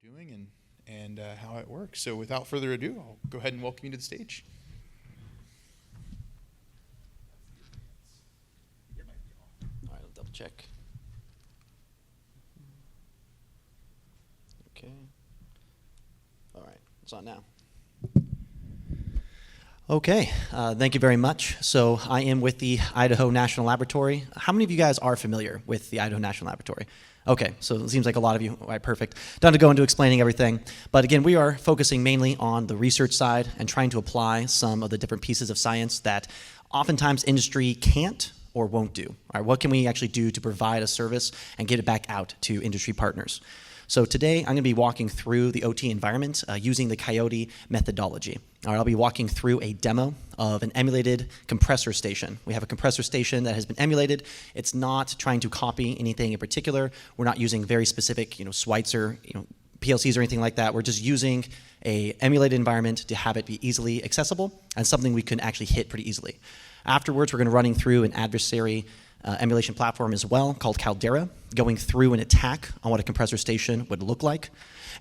doing and how it works. So without further ado, I'll go ahead and welcome you to the stage. All right, I'll double check. Okay. All right, it's on now. Okay, thank you very much. So I am with the Idaho National Laboratory. How many of you guys are familiar with the Idaho National Laboratory? Okay, so it seems like a lot of you. All right, perfect. Don't have to go into explaining everything. But again, we are focusing mainly on the research side and trying to apply some of the different pieces of science that oftentimes industry can't or won't do. All right, what can we actually do to provide a service and get it back out to industry partners? So today, I'm going to be walking through the OT environment using the CyOTE methodology. All right, I'll be walking through a demo of an emulated compressor station. We have a compressor station that has been emulated. It's not trying to copy anything in particular. We're not using very specific, Schweitzer, PLCs or anything like that. We're just using a emulated environment to have it be easily accessible and something we can actually hit pretty easily. Afterwards, we're going to running through an adversary emulation platform as well called Caldera, going through an attack on what a compressor station would look like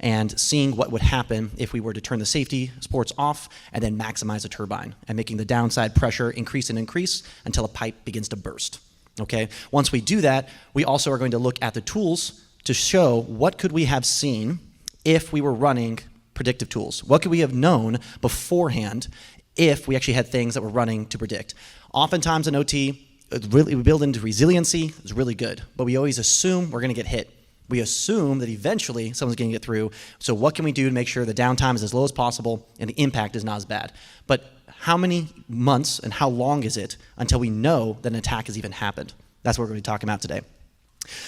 and seeing what would happen if we were to turn the safety sports off and then maximize the turbine and making the downside pressure increase and increase until a pipe begins to burst. Okay. Once we do that, we also are going to look at the tools to show what could we have seen if we were running predictive tools. What could we have known beforehand if we actually had things that were running to predict? Oftentimes in OT, we build into resiliency. It's really good, but we always assume we're going to get hit. We assume that eventually someone's going to get through. So what can we do to make sure the downtime is as low as possible and the impact is not as bad? But how many months and how long is it until we know that an attack has even happened? That's what we're going to be talking about today.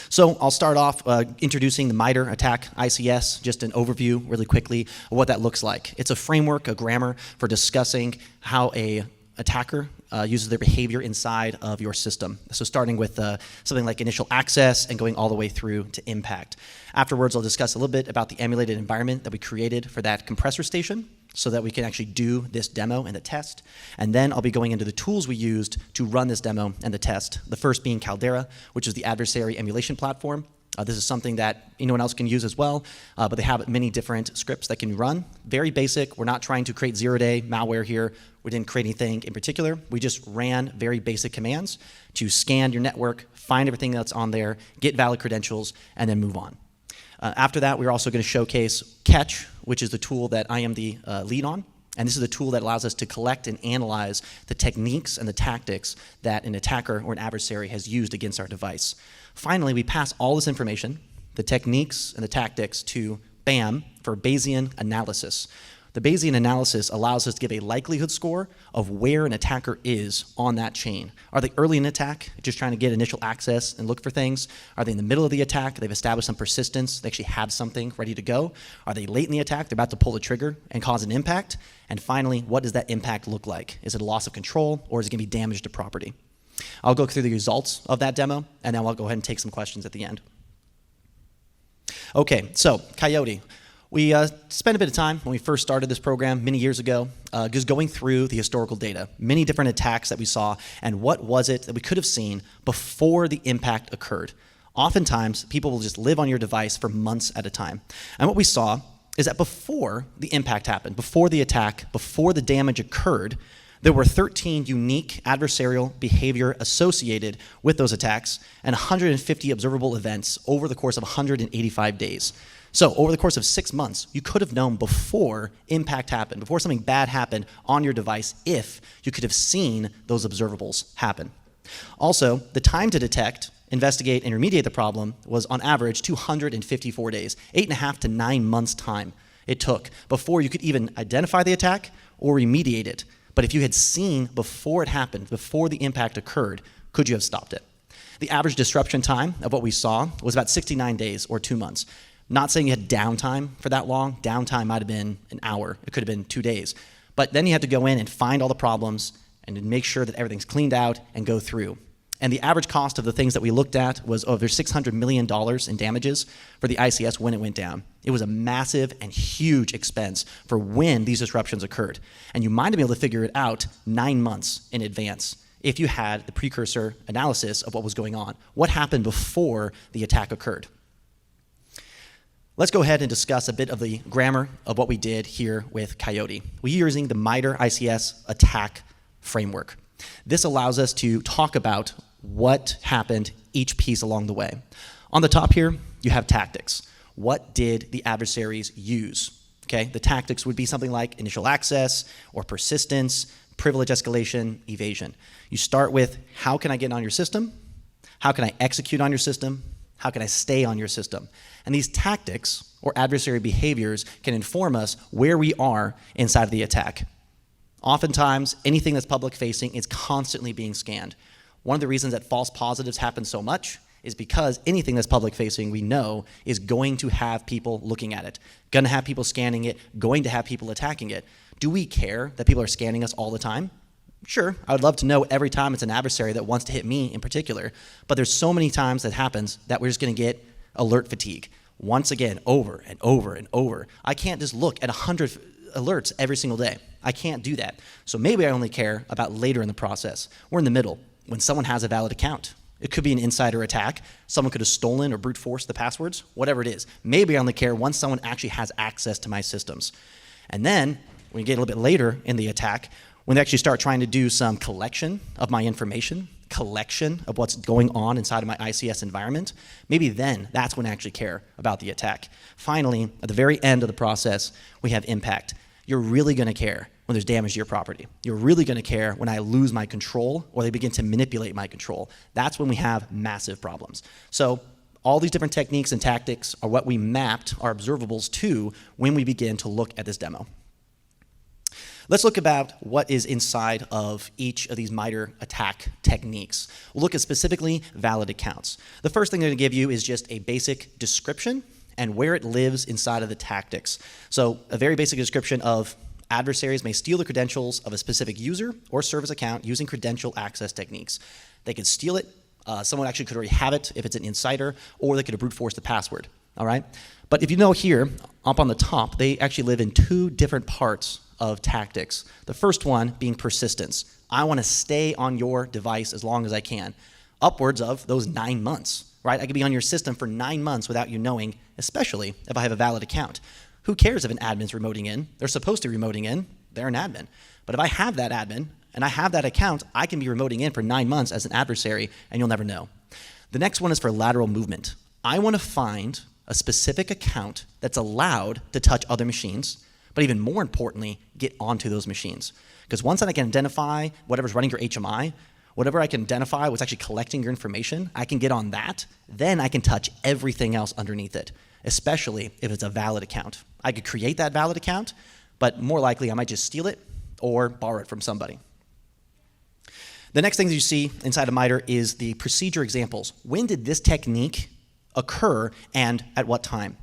So I'll start off introducing the MITRE ATT&CK ICS, just an overview really quickly of what that looks like. It's a framework, a grammar for discussing how a attacker uses their behavior inside of your system. So starting with something like initial access and going all the way through to impact. Afterwards, I'll discuss a little bit about the emulated environment that we created for that compressor station so that we can actually do this demo and the test. And then I'll be going into the tools we used to run this demo and the test. The first being Caldera, which is the adversary emulation platform. This is something that anyone else can use as well, but they have many different scripts that can run. Very basic. We're not trying to create zero-day malware here. We didn't create anything in particular. We just ran very basic commands to scan your network, find everything that's on there, get valid credentials, and then move on. After that, we're also going to showcase Catch, which is the tool that I am the lead on. And this is the tool that allows us to collect and analyze the techniques and the tactics that an attacker or an adversary has used against our device. Finally, we pass all this information, the techniques and the tactics, to BAM for Bayesian analysis. The Bayesian analysis allows us to give a likelihood score of where an attacker is on that chain. Are they early in attack, just trying to get initial access and look for things? Are they in the middle of the attack? They've established some persistence. They actually have something ready to go. Are they late in the attack? They're about to pull the trigger and cause an impact. And finally, what does that impact look like? Is it a loss of control, or is it going to be damage to property? I'll go through the results of that demo, and then I'll go ahead and take some questions at the end. Okay, so CyOTE. We spent a bit of time when we first started this program many years ago just going through the historical data, many different attacks that we saw, and what was it that we could have seen before the impact occurred. Oftentimes, people will just live on your device for months at a time. And what we saw is that before the impact happened, before the attack, before the damage occurred, there were 13 unique adversarial behavior associated with those attacks and 150 observable events over the course of 185 days. So over the course of 6 months, you could have known before impact happened, before something bad happened on your device, if you could have seen those observables happen. Also, the time to detect, investigate, and remediate the problem was on average 254 days, 8.5 to 9 months time it took before you could even identify the attack or remediate it. But if you had seen before it happened, before the impact occurred, could you have stopped it? The average disruption time of what we saw was about 69 days or 2 months. Not saying you had downtime for that long. Downtime might have been an hour. It could have been 2 days. But then you have to go in and find all the problems and make sure that everything's cleaned out and go through. And the average cost of the things that we looked at was over $600 million in damages for the ICS when it went down. It was a massive and huge expense for when these disruptions occurred. And you might have been able to figure it out 9 months in advance if you had the precursor analysis of what was going on. What happened before the attack occurred? Let's go ahead and discuss a bit of the grammar of what we did here with CyOTE. We're using the MITRE ICS attack framework. This allows us to talk about what happened each piece along the way. On the top here, you have tactics. What did the adversaries use? Okay, the tactics would be something like initial access or persistence, privilege escalation, evasion. You start with how can I get on your system? How can I execute on your system? How can I stay on your system? And these tactics or adversary behaviors can inform us where we are inside of the attack. Oftentimes, anything that's public facing is constantly being scanned. One of the reasons that false positives happen so much is because anything that's public facing, we know, is going to have people looking at it, going to have people scanning it, going to have people attacking it. Do we care that people are scanning us all the time? Sure, I would love to know every time it's an adversary that wants to hit me in particular, but there's so many times that happens that we're just going to get alert fatigue. Once again, over and over and over. I can't just look at 100 alerts every single day. I can't do that. So maybe I only care about later in the process. We're in the middle, when someone has a valid account. It could be an insider attack. Someone could have stolen or brute forced the passwords, whatever it is. Maybe I only care once someone actually has access to my systems. And then, when you get a little bit later in the attack, when they actually start trying to do some collection of my information, collection of what's going on inside of my ICS environment, maybe then that's when I actually care about the attack. Finally, at the very end of the process, we have impact. You're really going to care when there's damage to your property. You're really going to care when I lose my control or they begin to manipulate my control. That's when we have massive problems. So all these different techniques and tactics are what we mapped our observables to when we begin to look at this demo. Let's look about what is inside of each of these MITRE attack techniques. We'll look at specifically valid accounts. The first thing they're going to give you is just a basic description and where it lives inside of the tactics. So a very basic description of adversaries may steal the credentials of a specific user or service account using credential access techniques. They could steal it. Someone actually could already have it if it's an insider, or they could have brute forced the password. All right? But if you know here, up on the top, they actually live in two different parts of tactics. The first one being persistence. I want to stay on your device as long as I can. Upwards of those 9 months, right? I could be on your system for 9 months without you knowing, especially if I have a valid account. Who cares if an admin's remoting in? They're supposed to be remoting in. They're an admin. But if I have that admin and I have that account, I can be remoting in for 9 months as an adversary and you'll never know. The next one is for lateral movement. I want to find a specific account that's allowed to touch other machines, but even more importantly, get onto those machines. Because once I can identify whatever's running your HMI, whatever I can identify what's actually collecting your information, I can get on that, then I can touch everything else underneath it, especially if it's a valid account. I could create that valid account, but more likely I might just steal it or borrow it from somebody. The next thing that you see inside of MITRE is the procedure examples. When did this technique occur and at what time?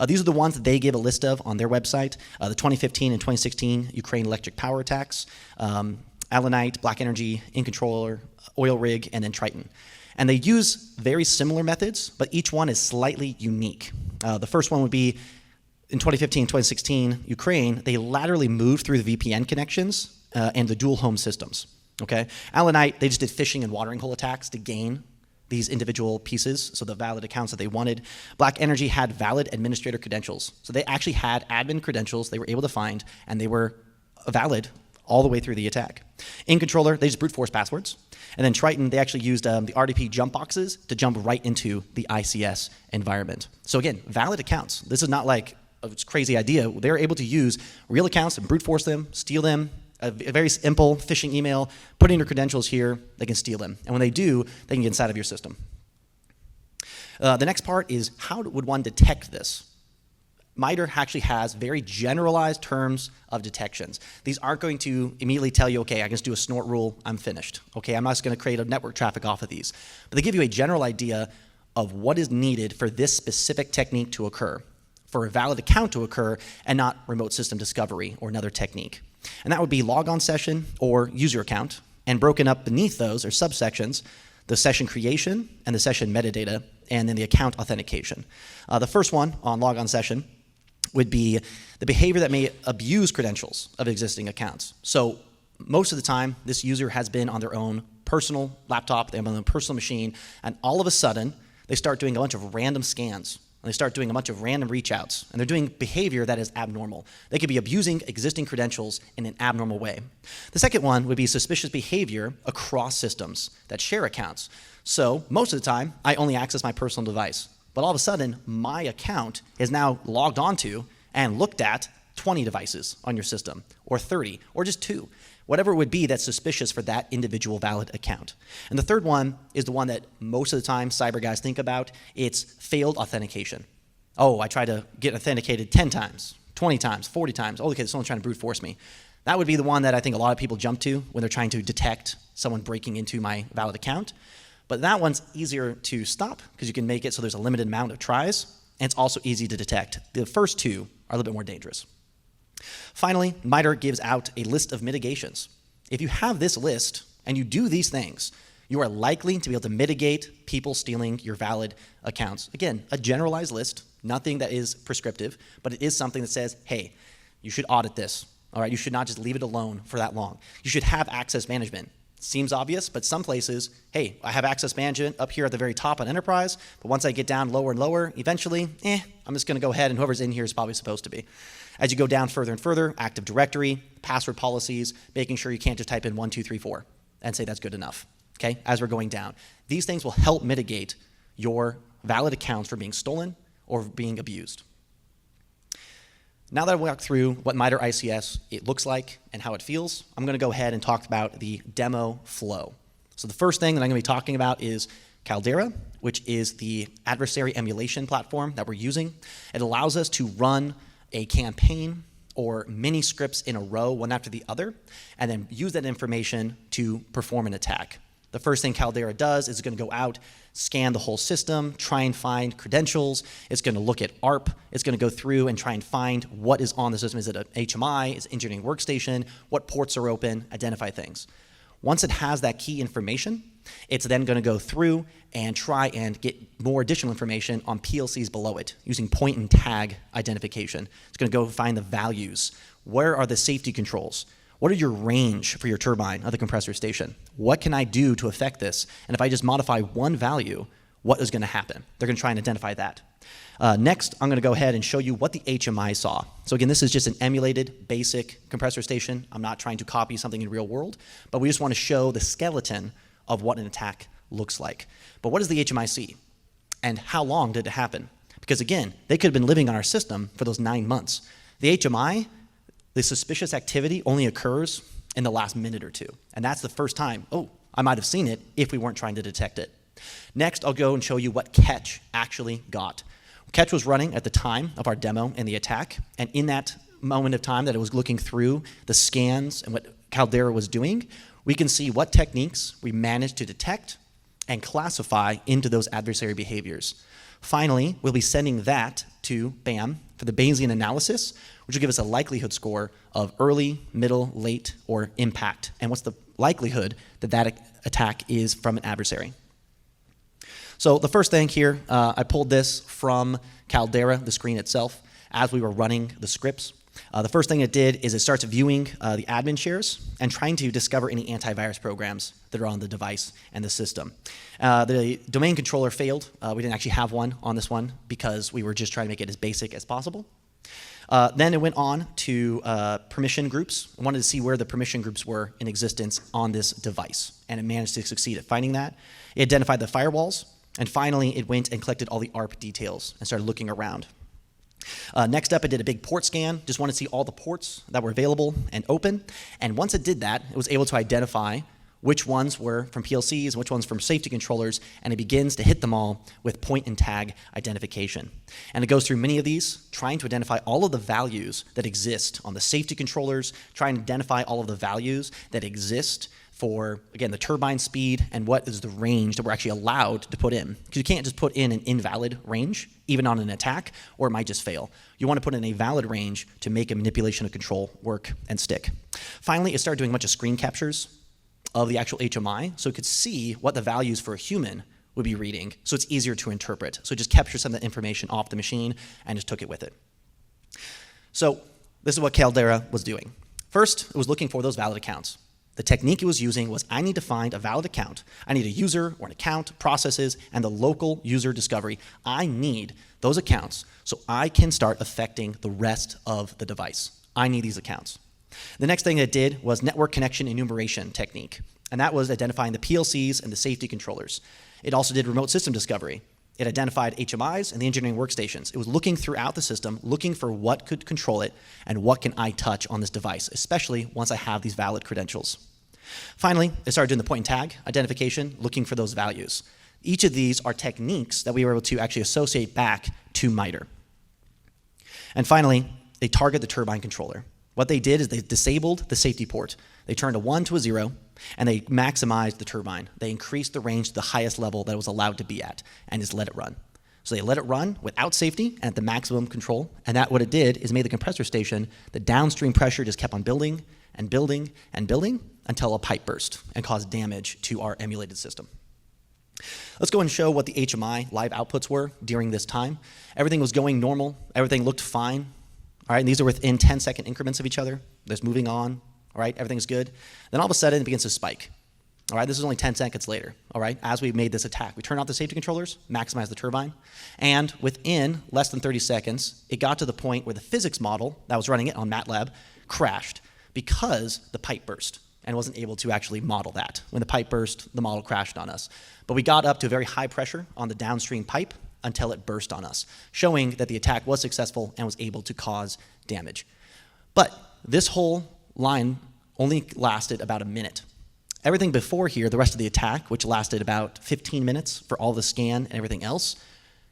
These are the ones that they give a list of on their website. The 2015 and 2016 Ukraine electric power attacks, Allenite, Black Energy, InController, Oil Rig, and then Triton. And they use very similar methods, but each one is slightly unique. The first one would be in 2015, 2016 Ukraine, they laterally moved through the VPN connections and the dual home systems. Okay, Allenite, they just did phishing and watering hole attacks to gain these individual pieces, so the valid accounts that they wanted. Black Energy had valid administrator credentials. So they actually had admin credentials they were able to find, and they were valid all the way through the attack. InController, they just brute force passwords. And then Triton, they actually used the RDP jump boxes to jump right into the ICS environment. So again, valid accounts. This is not like a crazy idea. They're able to use real accounts and brute force them, steal them, a very simple phishing email, put in your credentials here, they can steal them. And when they do, they can get inside of your system. The next part is how would one detect this? MITRE actually has very generalized terms of detections. These aren't going to immediately tell you, okay, I can just do a snort rule, I'm finished. Okay, I'm not just going to create a network traffic off of these. But they give you a general idea of what is needed for this specific technique to occur, for a valid account to occur, and not remote system discovery or another technique. And that would be logon session or user account, and broken up beneath those are subsections, the session creation and the session metadata, and then the account authentication. The first one on logon session would be the behavior that may abuse credentials of existing accounts. So most of the time, this user has been on their own personal laptop, they have on their personal machine, and all of a sudden, they start doing a bunch of random scans. and they start doing a bunch of random reach outs, and they're doing behavior that is abnormal. They could be abusing existing credentials in an abnormal way. The second one would be suspicious behavior across systems that share accounts. So most of the time, I only access my personal device, but all of a sudden, my account is now logged onto and looked at 20 devices on your system, or 30, or just 2. Whatever it would be that's suspicious for that individual valid account. And the third one is the one that most of the time cyber guys think about. It's failed authentication. Oh, I tried to get authenticated 10 times, 20 times, 40 times. Oh, okay, someone's trying to brute force me. That would be the one that I think a lot of people jump to when they're trying to detect someone breaking into my valid account. But that one's easier to stop because you can make it so there's a limited amount of tries, and it's also easy to detect. The first two are a little bit more dangerous. Finally, MITRE gives out a list of mitigations. If you have this list and you do these things, you are likely to be able to mitigate people stealing your valid accounts. Again, a generalized list, nothing that is prescriptive, but it is something that says, hey, you should audit this. All right, you should not just leave it alone for that long. You should have access management. Seems obvious, but some places, hey, I have access management up here at the very top on enterprise, but once I get down lower and lower, eventually, I'm just gonna go ahead and whoever's in here is probably supposed to be. As you go down further and further, Active Directory, password policies, making sure you can't just type in 1, 2, 3, 4 and say that's good enough, okay, as we're going down. These things will help mitigate your valid accounts from being stolen or being abused. Now that I've walked through what MITRE ICS it looks like and how it feels, I'm going to go ahead and talk about the demo flow. So the first thing that I'm going to be talking about is Caldera, which is the adversary emulation platform that we're using. It allows us to run a campaign or mini scripts in a row, one after the other, and then use that information to perform an attack. The first thing Caldera does is it's going to go out, scan the whole system, try and find credentials. It's going to look at ARP. It's going to go through and try and find what is on the system. Is it an HMI? Is it engineering workstation? What ports are open? Identify things. Once it has that key information, it's then going to go through and try and get more additional information on PLCs below it using point and tag identification. It's going to go find the values. Where are the safety controls? What are your range for your turbine of the compressor station? What can I do to affect this? And if I just modify one value, what is going to happen? They're going to try and identify that. Next, I'm going to go ahead and show you what the HMI saw. So again, this is just an emulated basic compressor station. I'm not trying to copy something in real world, but we just want to show the skeleton of what an attack looks like. But what does the HMI see? And how long did it happen? Because again, they could have been living on our system for those 9 months. The HMI, the suspicious activity only occurs in the last minute or two. And that's the first time, oh, I might have seen it if we weren't trying to detect it. Next, I'll go and show you what Catch actually got. Catch was running at the time of our demo and the attack, and in that moment of time that it was looking through the scans and what Caldera was doing, we can see what techniques we managed to detect and classify into those adversary behaviors. Finally, we'll be sending that to BAM for the Bayesian analysis, which will give us a likelihood score of early, middle, late, or impact, and what's the likelihood that that attack is from an adversary. So the first thing here, I pulled this from Caldera, the screen itself, as we were running the scripts. The first thing it did is it starts viewing the admin shares and trying to discover any antivirus programs that are on the device and the system. The domain controller failed. We didn't actually have one on this one because we were just trying to make it as basic as possible. Then it went on to permission groups. I wanted to see where the permission groups were in existence on this device, and it managed to succeed at finding that. It identified the firewalls, and finally it went and collected all the ARP details and started looking around. Next up, it did a big port scan, just wanted to see all the ports that were available and open, and once it did that, it was able to identify which ones were from PLCs, which ones from safety controllers, and it begins to hit them all with point and tag identification. And it goes through many of these, trying to identify all of the values that exist on the safety controllers, trying to identify all of the values that exist for, again, the turbine speed and what is the range that we're actually allowed to put in. Because you can't just put in an invalid range, even on an attack, or it might just fail. You want to put in a valid range to make a manipulation of control work and stick. Finally, it started doing a bunch of screen captures of the actual HMI, so it could see what the values for a human would be reading, so it's easier to interpret. So it just captured some of the information off the machine and just took it with it. So this is what Caldera was doing. First, it was looking for those valid accounts. The technique it was using was I need to find a valid account. I need a user or an account, processes, and the local user discovery. I need those accounts so I can start affecting the rest of the device. I need these accounts. The next thing it did was network connection enumeration technique, and that was identifying the PLCs and the safety controllers. It also did remote system discovery. It identified HMIs and the engineering workstations. It was looking throughout the system, looking for what could control it and what can I touch on this device, especially once I have these valid credentials. Finally, it started doing the point and tag identification, looking for those values. Each of these are techniques that we were able to actually associate back to MITRE. And finally, they target the turbine controller. What they did is they disabled the safety port. They turned a 1 to a 0, and they maximized the turbine. They increased the range to the highest level that it was allowed to be at, and just let it run. So they let it run without safety and at the maximum control, and that what it did is made the compressor station, the downstream pressure just kept on building and building and building until a pipe burst and caused damage to our emulated system. Let's go and show what the HMI live outputs were during this time. Everything was going normal. Everything looked fine. All right, and these are within 10-second increments of each other. There's moving on. All right, everything's good. Then all of a sudden, it begins to spike. All right, this is only 10 seconds later. All right, as we made this attack, we turned off the safety controllers, maximized the turbine, and within less than 30 seconds, it got to the point where the physics model that was running it on MATLAB crashed because the pipe burst and wasn't able to actually model that. When the pipe burst, the model crashed on us. But we got up to a very high pressure on the downstream pipe until it burst on us, showing that the attack was successful and was able to cause damage. But this whole line only lasted about a minute. Everything before here, the rest of the attack, which lasted about 15 minutes for all the scan and everything else,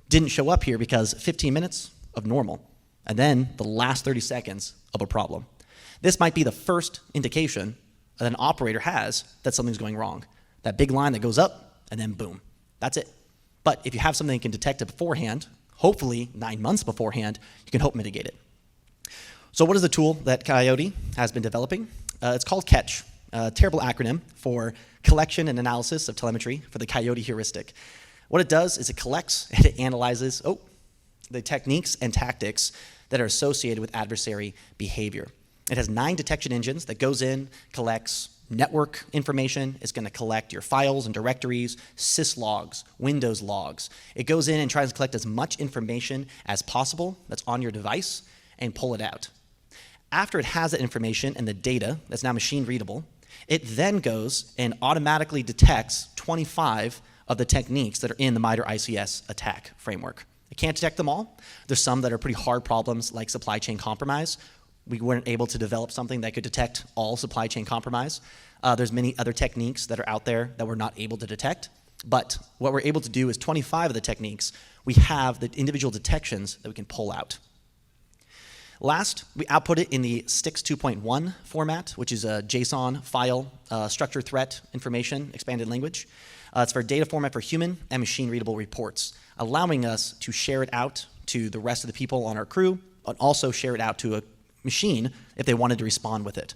didn't show up here because 15 minutes of normal, and then the last 30 seconds of a problem. This might be the first indication that an operator has that something's going wrong. That big line that goes up, and then boom, that's it. But if you have something that can detect it beforehand, hopefully 9 months beforehand, you can help mitigate it. So what is the tool that CyOTE has been developing? It's called CATCH, a terrible acronym for Collection and Analysis of Telemetry for the CyOTE heuristic. What it does is it collects and it analyzes the techniques and tactics that are associated with adversary behavior. It has 9 detection engines that goes in, collects network information. It's going to collect your files and directories, syslogs, Windows logs. It goes in and tries to collect as much information as possible that's on your device and pull it out. After it has that information and the data that's now machine readable, it then goes and automatically detects 25 of the techniques that are in the MITRE ICS attack framework. It can't detect them all. There's some that are pretty hard problems like supply chain compromise. We weren't able to develop something that could detect all supply chain compromise. There's many other techniques that are out there that we're not able to detect. But what we're able to do is 25 of the techniques, we have the individual detections that we can pull out. Last, we output it in the STIX 2.1 format, which is a JSON file, structured threat information, expanded language. It's for data format for human and machine readable reports, allowing us to share it out to the rest of the people on our crew, but also share it out to a machine if they wanted to respond with it.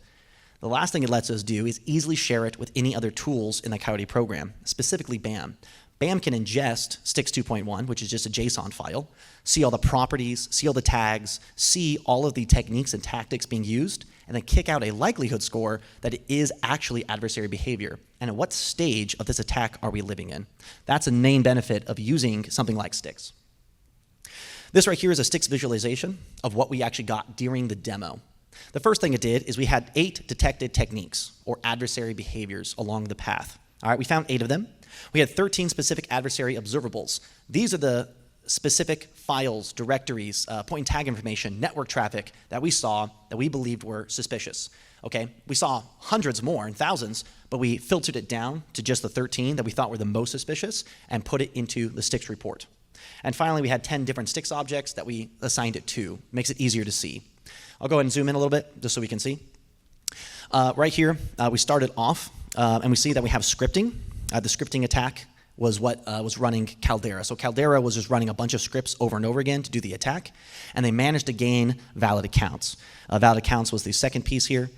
The last thing it lets us do is easily share it with any other tools in the CyOTE program, specifically BAM. BAM can ingest STIX 2.1, which is just a JSON file, see all the properties, see all the tags, see all of the techniques and tactics being used, and then kick out a likelihood score that it is actually adversary behavior. And at what stage of this attack are we living in? That's a main benefit of using something like STIX. This right here is a STIX visualization of what we actually got during the demo. The first thing it did is we had 8 detected techniques or adversary behaviors along the path. All right, we found 8 of them. We had 13 specific adversary observables. These are the specific files, directories, point and tag information, network traffic that we saw that we believed were suspicious. Okay, we saw hundreds more and thousands, but we filtered it down to just the 13 that we thought were the most suspicious and put it into the STIX report. And finally, we had 10 different STIX objects that we assigned it to. Makes it easier to see. I'll go ahead and zoom in a little bit just so we can see. Right here, we started off, and we see that we have scripting. The scripting attack was what was running Caldera. So Caldera was just running a bunch of scripts over and over again to do the attack, and they managed to gain valid accounts. Valid accounts was the second piece here.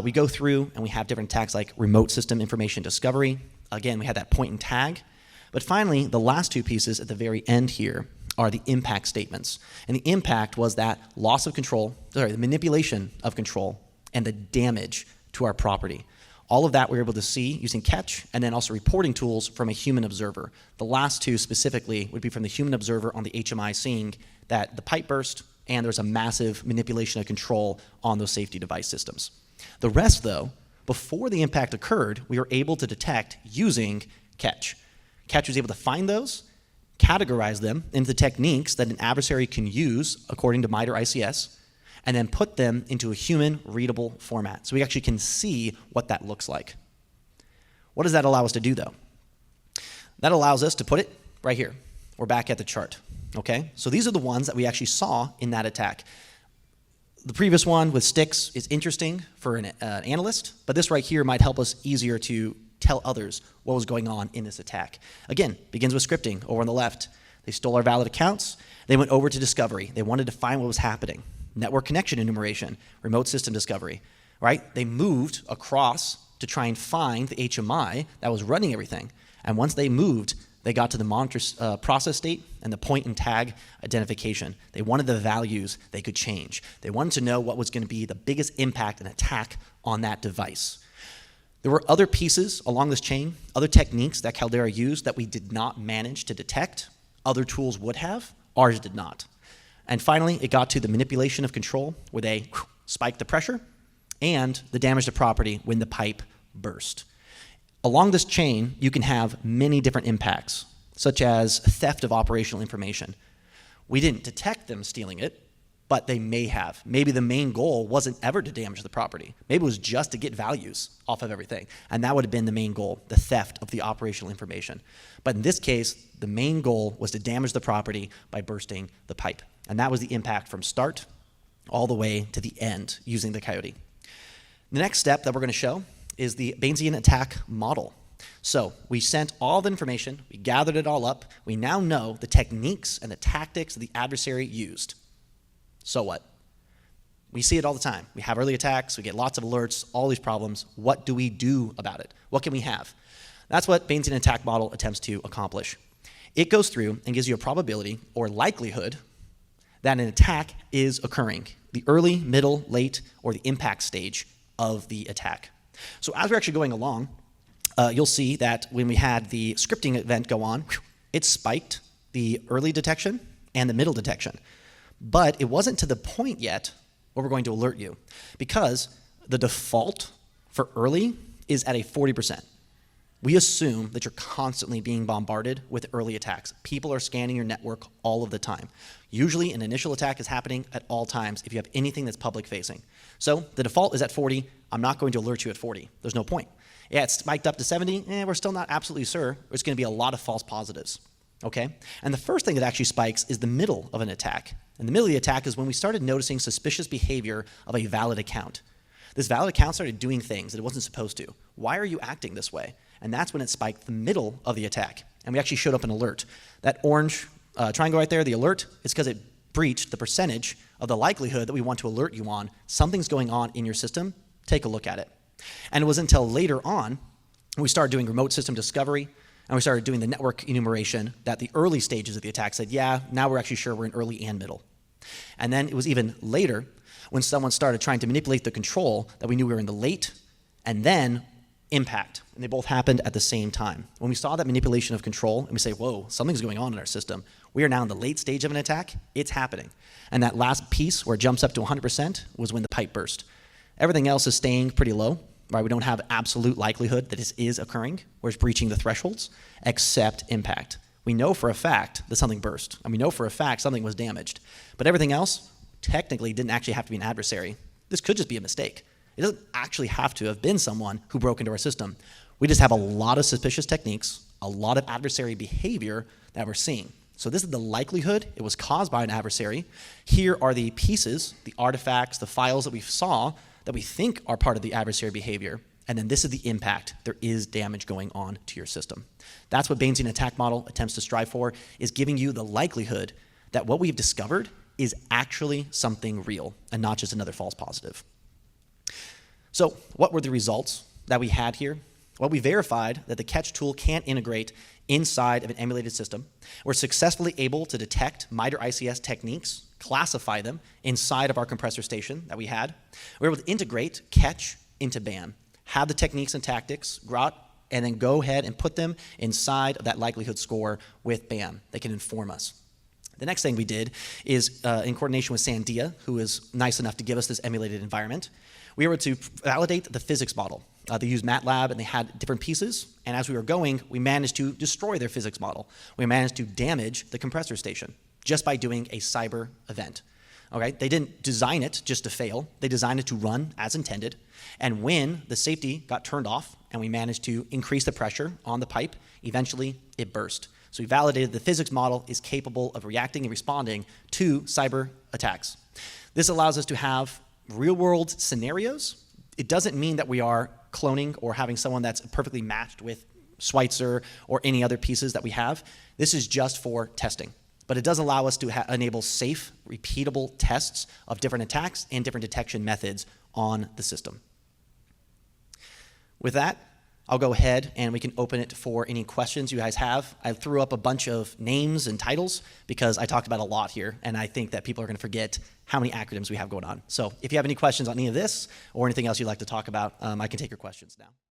We go through, and we have different attacks like remote system information discovery. Again, we had that point and tag. But finally, the last 2 pieces at the very end here are the impact statements. And the impact was that loss of control, the manipulation of control, and the damage to our property. All of that we were able to see using catch and then also reporting tools from a human observer. The last two specifically would be from the human observer on the HMI seeing that the pipe burst and there's a massive manipulation of control on those safety device systems. The rest, though, before the impact occurred, we were able to detect using catch. Catch was able to find those, categorize them into techniques that an adversary can use according to MITRE ICS, and then put them into a human readable format. So we actually can see what that looks like. What does that allow us to do, though? That allows us to put it right here. We're back at the chart, okay? So these are the ones that we actually saw in that attack. The previous one with sticks is interesting for an analyst, but this right here might help us easier to tell others what was going on in this attack. Again, begins with scripting over on the left. They stole our valid accounts. They went over to discovery. They wanted to find what was happening. Network connection enumeration, remote system discovery, right? They moved across to try and find the HMI that was running everything. And once they moved, they got to the monitor process state and the point and tag identification. They wanted the values they could change. They wanted to know what was going to be the biggest impact and attack on that device. There were other pieces along this chain, other techniques that Caldera used that we did not manage to detect. Other tools would have, ours did not. And finally, it got to the manipulation of control where they spiked the pressure and the damage to property when the pipe burst. Along this chain, you can have many different impacts, such as theft of operational information. We didn't detect them stealing it, but they may have. Maybe the main goal wasn't ever to damage the property. Maybe it was just to get values off of everything. And that would have been the main goal, the theft of the operational information. But in this case, the main goal was to damage the property by bursting the pipe. And that was the impact from start all the way to the end using the CyOTE. The next step that we're going to show is the Bayesian attack model. So we sent all the information, we gathered it all up, we now know the techniques and the tactics the adversary used. So what? We see it all the time. We have early attacks, we get lots of alerts, all these problems. What do we do about it? What can we have? That's what Bayesian attack model attempts to accomplish. It goes through and gives you a probability or likelihood that an attack is occurring, the early, middle, late, or the impact stage of the attack. So as we're actually going along, you'll see that when we had the scripting event go on, it spiked the early detection and the middle detection. But it wasn't to the point yet where we're going to alert you, because the default for early is at a 40%. We assume that you're constantly being bombarded with early attacks. People are scanning your network all of the time. Usually an initial attack is happening at all times if you have anything that's public facing. So the default is at 40. I'm not going to alert you at 40. There's no point. Yeah, it's spiked up to 70. We're still not absolutely sure. There's going to be a lot of false positives. Okay? And the first thing that actually spikes is the middle of an attack. And the middle of the attack is when we started noticing suspicious behavior of a valid account. This valid account started doing things that it wasn't supposed to. Why are you acting this way? And that's when it spiked the middle of the attack. And we actually showed up an alert. That orange triangle right there, the alert, is because it breached the percentage of the likelihood that we want to alert you on something's going on in your system. Take a look at it. And it was until later on when we started doing remote system discovery and we started doing the network enumeration that the early stages of the attack said, yeah, now we're actually sure we're in early and middle. And then it was even later when someone started trying to manipulate the control that we knew we were in the late and then impact. And they both happened at the same time. When we saw that manipulation of control and we say, whoa, something's going on in our system, we are now in the late stage of an attack, it's happening. And that last piece where it jumps up to 100% was when the pipe burst. Everything else is staying pretty low, right? We don't have absolute likelihood that this is occurring, or it's breaching the thresholds, except impact. We know for a fact that something burst, and we know for a fact something was damaged. But everything else technically didn't actually have to be an adversary. This could just be a mistake. It doesn't actually have to have been someone who broke into our system. We just have a lot of suspicious techniques, a lot of adversary behavior that we're seeing. So this is the likelihood it was caused by an adversary. Here are the pieces, the artifacts, the files that we saw that we think are part of the adversary behavior. And then this is the impact. There is damage going on to your system. That's what Bayesian attack model attempts to strive for, is giving you the likelihood that what we've discovered is actually something real and not just another false positive. So what were the results that we had here? Well, we verified that the catch tool can integrate inside of an emulated system. We're successfully able to detect MITRE ICS techniques, classify them inside of our compressor station that we had. We were able to integrate catch into BAN. have the techniques and tactics, go out, and then go ahead and put them inside of that likelihood score with BAM. They can inform us. The next thing we did is, in coordination with Sandia, who is nice enough to give us this emulated environment, we were able to validate the physics model. They used MATLAB, and they had different pieces, and as we were going, we managed to destroy their physics model. We managed to damage the compressor station just by doing a cyber event. Okay? They didn't design it just to fail. They designed it to run as intended, and when the safety got turned off and we managed to increase the pressure on the pipe, eventually it burst. So we validated the physics model is capable of reacting and responding to cyber attacks. This allows us to have real-world scenarios. It doesn't mean that we are cloning or having someone that's perfectly matched with Schweitzer or any other pieces that we have. This is just for testing. But it does allow us to enable safe, repeatable tests of different attacks and different detection methods on the system. With that, I'll go ahead and we can open it for any questions you guys have. I threw up a bunch of names and titles because I talked about a lot here, and I think that people are going to forget how many acronyms we have going on. So if you have any questions on any of this or anything else you'd like to talk about, I can take your questions now.